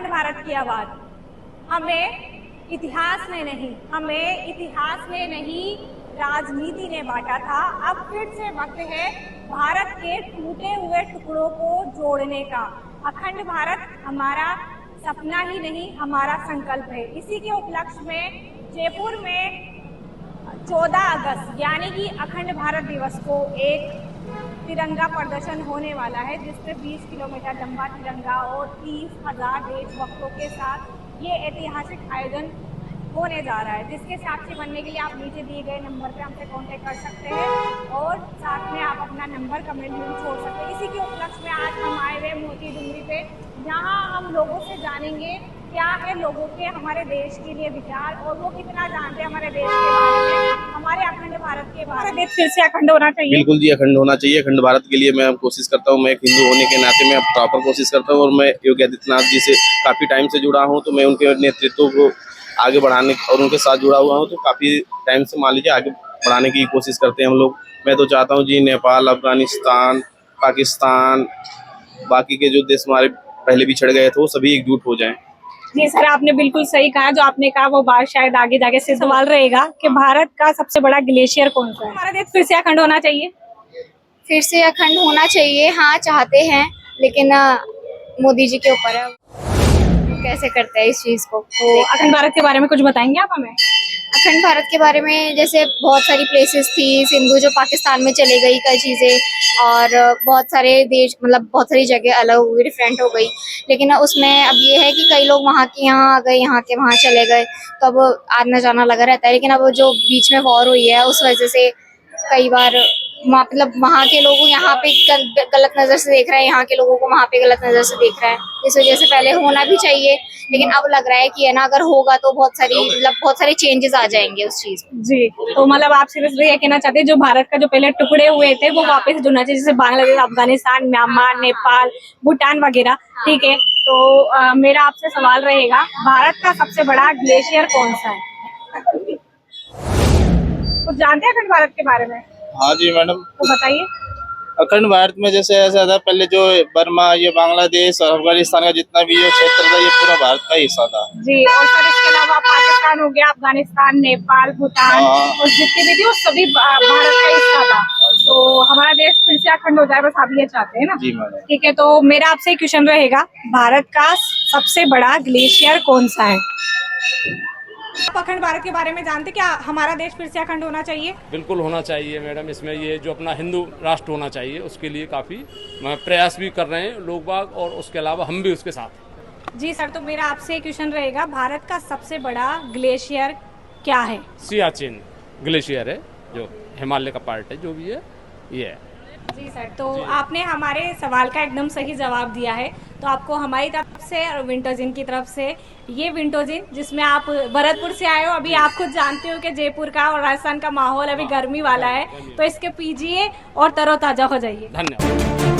अखंड भारत की आवाज। हमें इतिहास में नहीं राजनीति ने बांटा था। अब फिर से वक्त है भारत के टूटे हुए टुकड़ों को जोड़ने का। अखंड भारत हमारा सपना ही नहीं, हमारा संकल्प है। इसी के उपलक्ष्य में जयपुर में 14 अगस्त यानी कि अखंड भारत दिवस को एक तिरंगा प्रदर्शन होने वाला है, जिसमें 20 किलोमीटर लंबा तिरंगा और 30,000 देशभक्तों के साथ ये ऐतिहासिक आयोजन होने जा रहा है, जिसके साक्षी बनने के लिए आप नीचे दिए गए नंबर पे हमसे कांटेक्ट कर सकते हैं और साथ में आप अपना नंबर कमेंट में छोड़ सकते हैं। इसी के उपलक्ष्य में आज हम आए हुए मोती डूंगरी पे, जहां हम लोगों से जानेंगे क्या है लोगों के हमारे देश के लिए विचार और वो कितना जानते हैं हमारे देश के बारे में, हमारे अखंड भारत के बारे में। देश फिर से अखंड होना चाहिए। बिल्कुल जी, अखंड होना चाहिए। अखंड भारत के लिए मैं कोशिश करता हूँ। मैं एक हिंदू होने के नाते मैं प्रॉपर कोशिश करता हूँ और मैं योगी आदित्यनाथ जी से काफी टाइम से जुड़ा हूँ, तो मैं उनके नेतृत्व को आगे बढ़ाने और उनके साथ जुड़ा हुआ हूँ, तो काफी टाइम से मान लीजिए आगे बढ़ाने की कोशिश करते हैं हम लोग। मैं तो चाहता हूँ जी नेपाल, अफगानिस्तान, पाकिस्तान, बाकी के जो देश हमारे पहले बिछड़ गए थे वो सभी एकजुट हो जाएं। जी सर, आपने बिल्कुल सही कहा। जो आपने कहा वो बात शायद आगे जाके से सवाल रहेगा कि भारत का सबसे बड़ा ग्लेशियर कौन सा है। हमारा देश फिर से अखंड होना चाहिए। फिर से अखंड होना चाहिए, हाँ चाहते हैं, लेकिन मोदी जी के ऊपर है कैसे करते हैं इस चीज को। तो अखंड भारत के बारे में कुछ बताएंगे आप हमें? अखंड भारत के बारे में जैसे बहुत सारी प्लेसेस थी सिंधु जो पाकिस्तान में चले गई, कई चीजें और बहुत सारे देश मतलब बहुत सारी जगह अलग हो गई, डिफरेंट हो गई, लेकिन उसमें अब ये है कि कई लोग वहाँ के यहाँ आ गए, यहाँ के वहाँ चले गए, तो अब आना जाना लगा रहता है। लेकिन अब जो बीच में वॉर हुई है उस वजह से कई बार मतलब वहाँ के लोग यहाँ पे गलत नजर से देख रहे हैं, यहाँ के लोगों को वहाँ पे गलत नजर से देख रहे हैं। इस वजह से पहले होना भी चाहिए, लेकिन अब लग रहा है कि है ना अगर होगा तो बहुत सारे चेंजेस आ जाएंगे उस चीज में। जी, तो मतलब आप सिर्फ ये कहना चाहते हैं जो भारत का जो पहले टुकड़े हुए थे वो वापस जुड़ना चाहिए, जैसे बांग्लादेश, अफगानिस्तान, म्यांमार, नेपाल, भूटान वगैरह। ठीक है, तो मेरा आपसे सवाल रहेगा, भारत का सबसे बड़ा ग्लेशियर कौन सा है? कुछ जानते हैं अखंड भारत के बारे में? हाँ जी मैडम, तो बताइए। अखंड भारत में जैसे ऐसा था पहले जो बर्मा, ये बांग्लादेश और अफगानिस्तान का जितना भी ये क्षेत्र था ये पूरा भारत का हिस्सा था जी, और सर इसके अलावा पाकिस्तान हो गया, अफगानिस्तान, नेपाल, भूटान और जितने भी थी वो सभी भारत का हिस्सा था। तो हमारा देश फिर से अखंड हो जाए, बस आप ये चाहते हैं ना? जी मैडम। ठीक है, तो मेरा आपसे क्वेश्चन रहेगा, भारत का सबसे बड़ा ग्लेशियर कौन सा है? आप अखंड भारत के बारे में जानते, क्या हमारा देश फिर से अखंड होना चाहिए? बिल्कुल होना चाहिए मैडम। इसमें ये जो अपना हिंदू राष्ट्र होना चाहिए उसके लिए काफ़ी प्रयास भी कर रहे हैं लोग बाग, और उसके अलावा हम भी उसके साथ हैं। जी सर, तो मेरा आपसे क्वेश्चन रहेगा, भारत का सबसे बड़ा ग्लेशियर क्या है? सियाचिन ग्लेशियर है, जो हिमालय का पार्ट है, जो भी है ये है। जी सर, तो आपने हमारे सवाल का एकदम सही जवाब दिया है, तो आपको हमारी तरफ से और विंटोजिन की तरफ से ये विंटोजिन, जिसमें आप भरतपुर से आए हो, अभी आप खुद जानते हो कि जयपुर का और राजस्थान का माहौल अभी गर्मी वाला है, तो इसके पीजिए और तरोताजा हो जाइए। धन्यवाद।